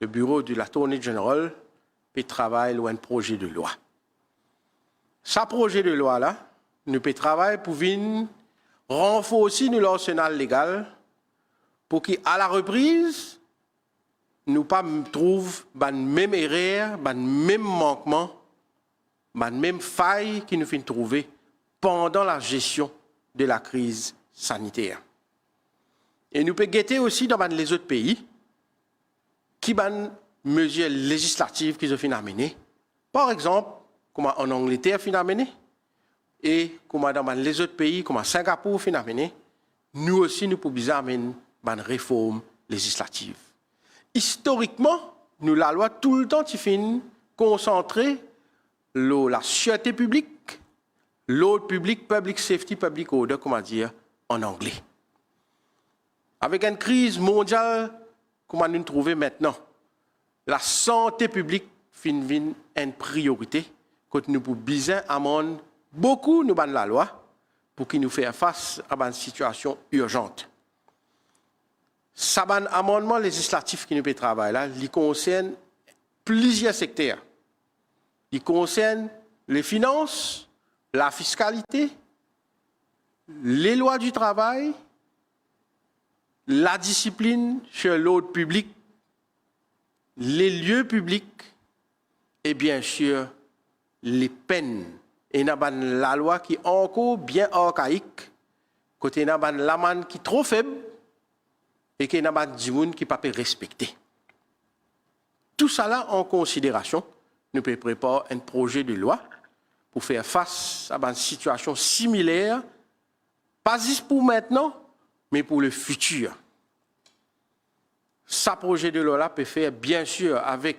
le bureau de l'Attorney General peut travailler sur un projet de loi. Ce projet de loi-là, nous peut travailler pour venir renforcer l'arsenal légal pour qu'à la reprise, nous pas trouve la même erreur, le même manquement, la même faille que nous finissons trouver pendant la gestion de la crise sanitaire. Et nous pouvons guetter aussi dans les autres pays qui ont des mesures législatives qu'ils ont amenées. Par exemple, comme en Angleterre, amené, et comme dans les autres pays, comme Singapour, amené, nous aussi, nous pouvons amener une réforme législative. Historiquement, nous, la loi, tout le temps, qui finit concentrer la sûreté publique, l'ordre public, public safety, public order, comment dire, en anglais. Avec une crise mondiale, comment nous trouver maintenant, la santé publique finit une priorité, quand nous pouvons bien amender beaucoup nous la loi pour qu'il nous fasse face à une situation urgente. Ça un amendement législatif qui nous peut travailler là, il concerne plusieurs secteurs. Il concerne les finances, la fiscalité, les lois du travail, la discipline sur l'ordre public, les lieux publics et bien sûr les peines. Et il y a la loi qui est encore bien archaïque, côté il y a l'amende qui est trop faible et qu'il y a des gens qui ne peuvent pas respecter. Tout ça là en considération, nous pouvons préparer un projet de loi pour faire face à une situation similaire, pas juste pour maintenant, mais pour le futur. Ce projet de loi là peut faire bien sûr avec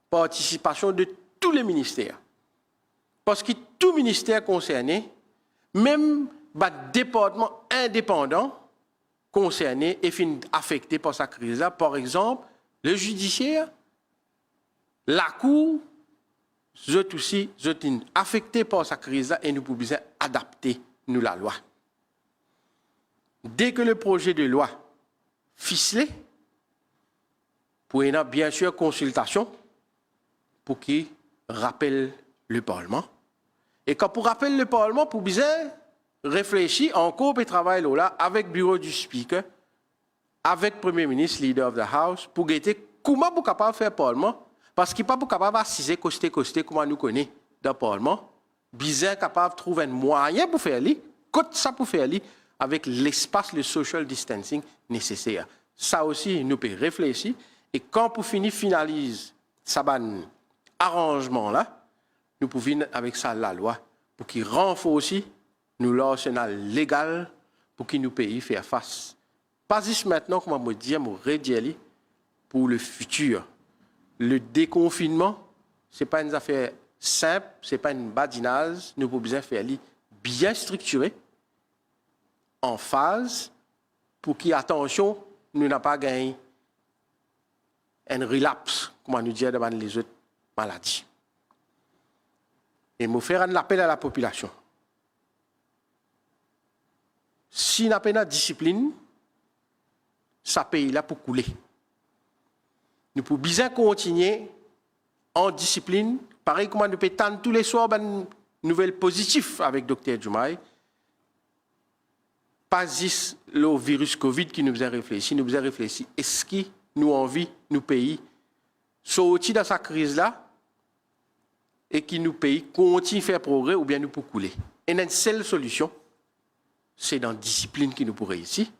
participation de tous les ministères. Parce que tout ministère concerné, même le département indépendant concerné et affecté par cette crise-là, par exemple, le judiciaire, la Cour, sont aussi affectés par cette crise-là et nous pouvons adapter nous la loi. Dès que le projet de loi ficelé, pour y avoir bien sûr consultation pour qu'il rappelle le Parlement. Et quand pour rappeler le Parlement, pour bien réfléchir encore et travailler là avec le bureau du Speaker, avec le Premier ministre, leader of the House, pour guetter comment vous capable de faire le Parlement, parce qu'il n'est pas capable d'assiser côté comme nous connaissons dans le Parlement, bien capable de trouver un moyen pour faire lui, côté ça pour faire lui, avec l'espace, le social distancing nécessaire. Ça aussi, nous pouvons réfléchir. Et quand pour finaliser ce arrangement-là, nous pouvons, avec ça, la loi, pour qu'il renforce nous l'arsenal légal, pour qu'il nous pays faire face. Pas juste maintenant, comme je dis, redire pour le futur. Le déconfinement, ce n'est pas une affaire simple, ce n'est pas une badinage, nous pouvons bien faire bien structuré, en phase, pour qu'il, attention, nous n'avons pas gagné un relapse, comme on nous dit devant les autres maladies. Et nous faire un appel à la population. Si nous n'avons pas de discipline, ça pays là pour couler. Nous pouvons bien continuer en discipline, pareil comme nous pouvons tendre tous les soirs une nouvelle positive avec Dr. Diomaye. Pas juste le virus Covid qui nous a réfléchi, nous avons réfléchi. Est-ce que nous envie, nous pays, sortir dans cette crise-là et qui nous pays continue à faire progrès ou bien nous pour couler. Et une seule solution, c'est dans la discipline qui nous pourrait ici.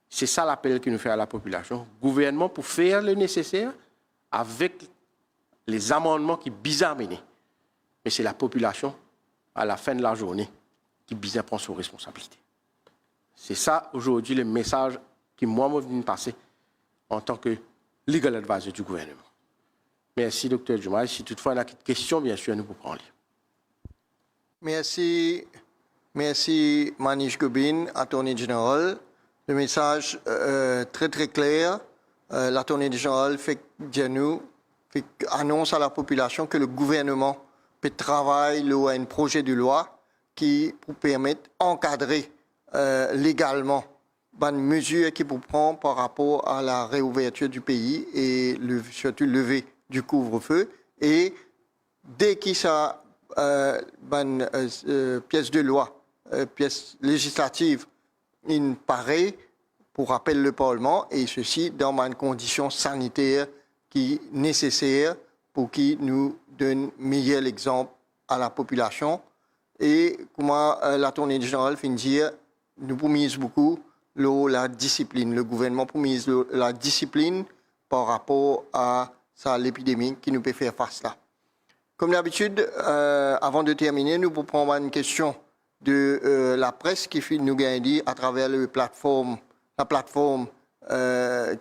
C'est ça l'appel que nous fait à la population. Gouvernement pour faire le nécessaire avec les amendements qui bizarre menés. Mais c'est la population, à la fin de la journée, qui bizarre prend ses responsabilités. C'est ça aujourd'hui le message que moi je viens de passer en tant que legal advisor du gouvernement. Merci, Dr. Diomaye. Si toutefois il y a des questions, bien sûr, nous pouvons prendre. Merci, Manish Gobin, Attorney General. Le message très très clair. L'Attorney General annonce à la population que le gouvernement peut travailler sur un projet de loi qui pour permettre d'encadrer légalement bonnes mesures qu'il faut prendre par rapport à la réouverture du pays et surtout lever du couvre-feu. Et dès qu'il y a pièce de loi, pièce législative, il paraît pour rappel le Parlement, et ceci dans une condition sanitaire qui est nécessaire pour qu'il nous donne meilleur exemple à la population. Et comment l'Attorney General fait dire, nous promise beaucoup la discipline, le gouvernement promise la discipline par rapport à l'épidémie qui nous peut faire face là. Comme d'habitude, avant de terminer, nous pouvons prendre une question de la presse qui nous gagne dit à travers la plateforme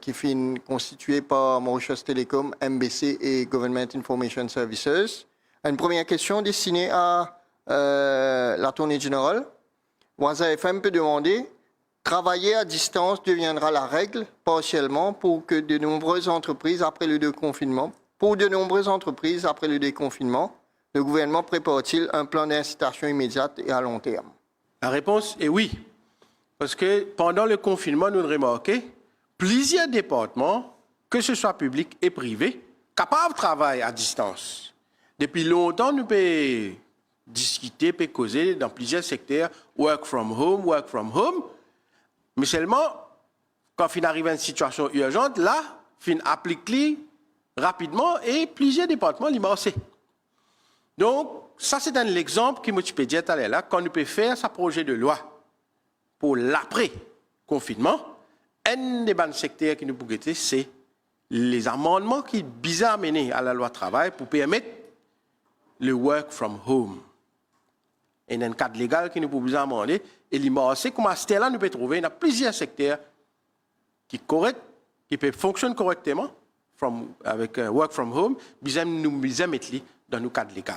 qui est constituée par Mauritius Telecom, MBC et Government Information Services. Une première question destinée à l'Attorney General. Waza FM peut demander, travailler à distance deviendra la règle partiellement pour de nombreuses entreprises après le déconfinement. Le gouvernement prépare-t-il un plan d'incitation immédiate et à long terme? La réponse est oui. Parce que pendant le confinement, nous avons remarqué plusieurs départements, que ce soit public et privé, capables de travailler à distance. Depuis longtemps, nous pouvons discuter, peut causer dans plusieurs secteurs, work from home. Mais seulement, quand on arrive à une situation urgente, là, on applique rapidement et plusieurs départements l'immense. Donc, ça, c'est un exemple qui me peut dire tout à l'heure, quand nous peut faire ce projet de loi pour l'après-confinement, un des bons secteurs qui nous peut guetter, c'est les amendements qui visent à amener à la loi travail pour permettre le work from home. Et dans un cadre légal qui nous peut vous amender, et l'immense, comment là nous pouvons trouver dans plusieurs secteurs qui peuvent fonctionner correctement avec work from home, nous mettre dans nos cadres légaux.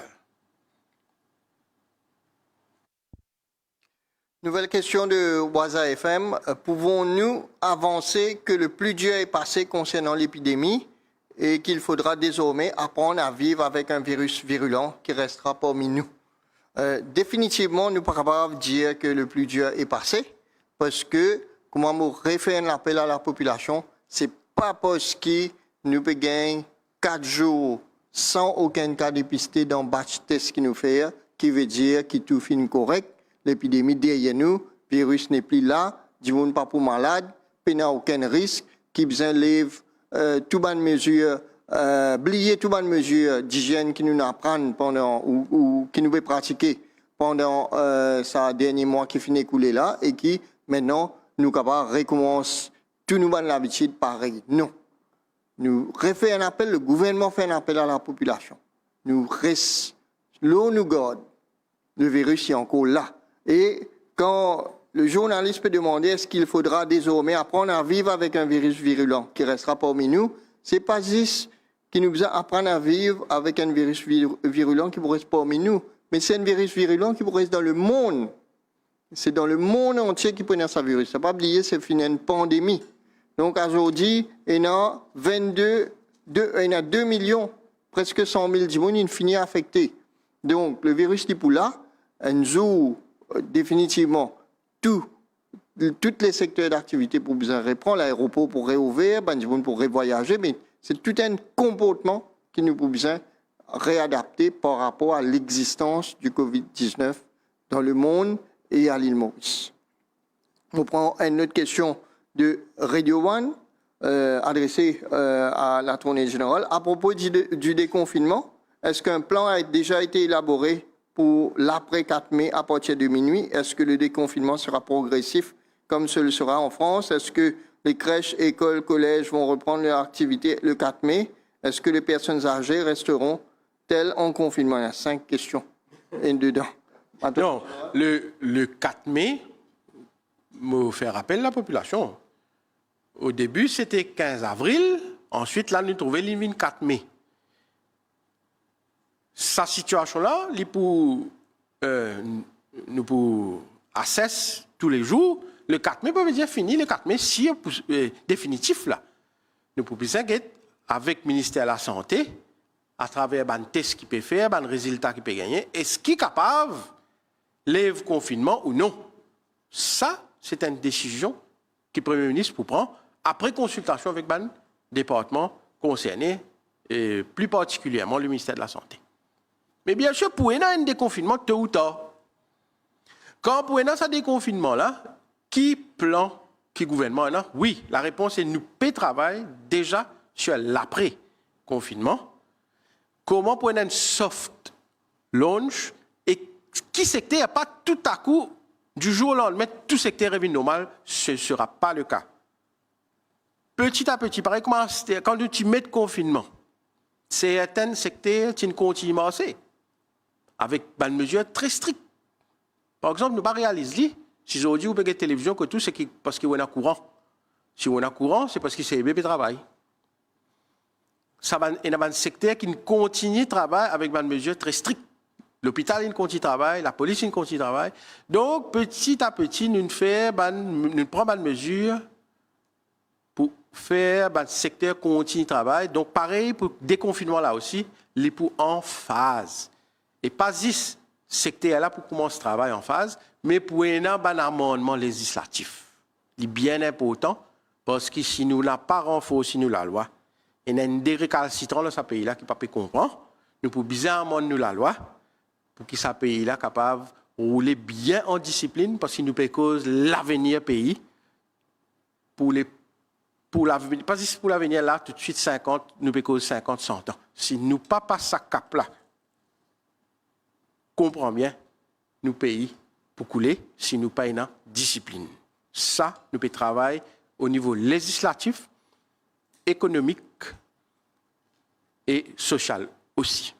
Nouvelle question de Waza FM. Pouvons-nous avancer que le plus dur est passé concernant l'épidémie et qu'il faudra désormais apprendre à vivre avec un virus virulent qui restera parmi nous? Définitivement, nous ne pouvons pas dire que le plus dur est passé parce que, comme on refait un appel à la population, ce n'est pas parce que nous pouvons gagner 4 jours sans aucun cas dépisté dans le batch test qui nous fait, qui veut dire que tout finit correct. L'épidémie derrière nous, le virus n'est plus là, du monde pas pour malade, il n'y a aucun risque, qui besoin lève toutes les mesures, oublier toutes les mesures d'hygiène qui nous apprennent pendant ou qui nous peut pratiquer pendant ces derniers mois qui finissent couler là et qui maintenant nous capables recommencer tout nous bonne l'habitude pareil. Non. Nous refait un appel, le gouvernement fait un appel à la population. Nous reste l'eau nous garde. Le virus est encore là. Et quand le journaliste peut demander est-ce qu'il faudra désormais apprendre à vivre avec un virus virulent qui restera parmi nous, c'est pas juste qu'il nous apprendre à vivre avec un virus virulent qui reste parmi nous, mais c'est un virus virulent qui reste dans le monde. C'est dans le monde entier qui prenait ce virus. Il ne faut pas oublier, c'est une pandémie. Donc aujourd'hui, il y a 2 millions, presque 100 000 personnes qui finissent affectées. Donc le virus est pour là, un jour définitivement tous les secteurs d'activité pour bien reprendre, l'aéroport pour réouvrir, pour revoyager, mais c'est tout un comportement qui nous peut bien réadapter par rapport à l'existence du Covid-19 dans le monde et à l'île Maurice. On prend une autre question de Radio One adressée à l'Attorney General à propos du déconfinement. Est-ce qu'un plan a déjà été élaboré pour l'après 4 mai à partir de minuit? Est-ce que le déconfinement sera progressif comme ce le sera en France? Est-ce que les crèches, écoles, collèges vont reprendre leur activité le 4 mai? Est-ce que les personnes âgées resteront-elles en confinement? Il y a 5 questions dedans. Non, le 4 mai, me faire appel à la population. Au début, c'était 15 avril. Ensuite, là, nous trouvons le 4 mai. Sa situation-là, nous pouvons assess tous les jours. Le 4 mai, peut dire fini. Le 4 mai, si définitif, là. Nous pouvons avec le ministère de la Santé, à travers un test qui peut faire, un résultat qui peut gagner, est-ce qu'il est capable de lever confinement ou non? Ça, c'est une décision qui le Premier ministre pour prendre après consultation avec le département concerné, et plus particulièrement le ministère de la Santé. Mais bien sûr, pour un déconfinement, tôt ou tard. Quand pour un déconfinement-là, qui plan, qui gouvernement là? Oui, la réponse est nous travailler déjà sur l'après-confinement. Comment pour un soft launch et qui secteur pas tout à coup, du jour au lendemain, tout secteur revient normal, ce ne sera pas le cas. Petit à petit, pareil, quand tu mets de confinement, certains secteurs, tu continues à marcher avec une mesure très stricte. Par exemple, nous ne réalisons pas, si je dis, vous avez télévision, que tout, c'est parce qu'on a courant. Si on a courant, c'est parce que c'est bébé travail. Il y a un secteur qui continue à travailler avec une mesure très stricte. L'hôpital, il continue à travailler, la police, il continue à travailler. Donc, petit à petit, nous prenons une mesure pour faire le secteur continue de travail. Donc, pareil, pour le déconfinement là aussi, il est pour en phase. Et pas juste secteur là pour commencer à travailler en phase, mais pour un amendement législatif. Il est bien important parce que si nous n'avons pas renforcé la loi, il y a une dérécalcitrant dans ce pays-là qui ne peut pas comprendre. Nous pouvons bien amender la loi pour que ce pays-là soit capable de rouler bien en discipline parce qu'il nous peut cause l'avenir pays pour l'avenir, pas juste pour l'avenir là, tout de suite 50, nous peut cause 50, 100 ans. Si nous ne pas passer ce cap-là, comprends bien, nous pays pour couler si nous pas une discipline. Ça, nous peut travailler au niveau législatif, économique et social aussi.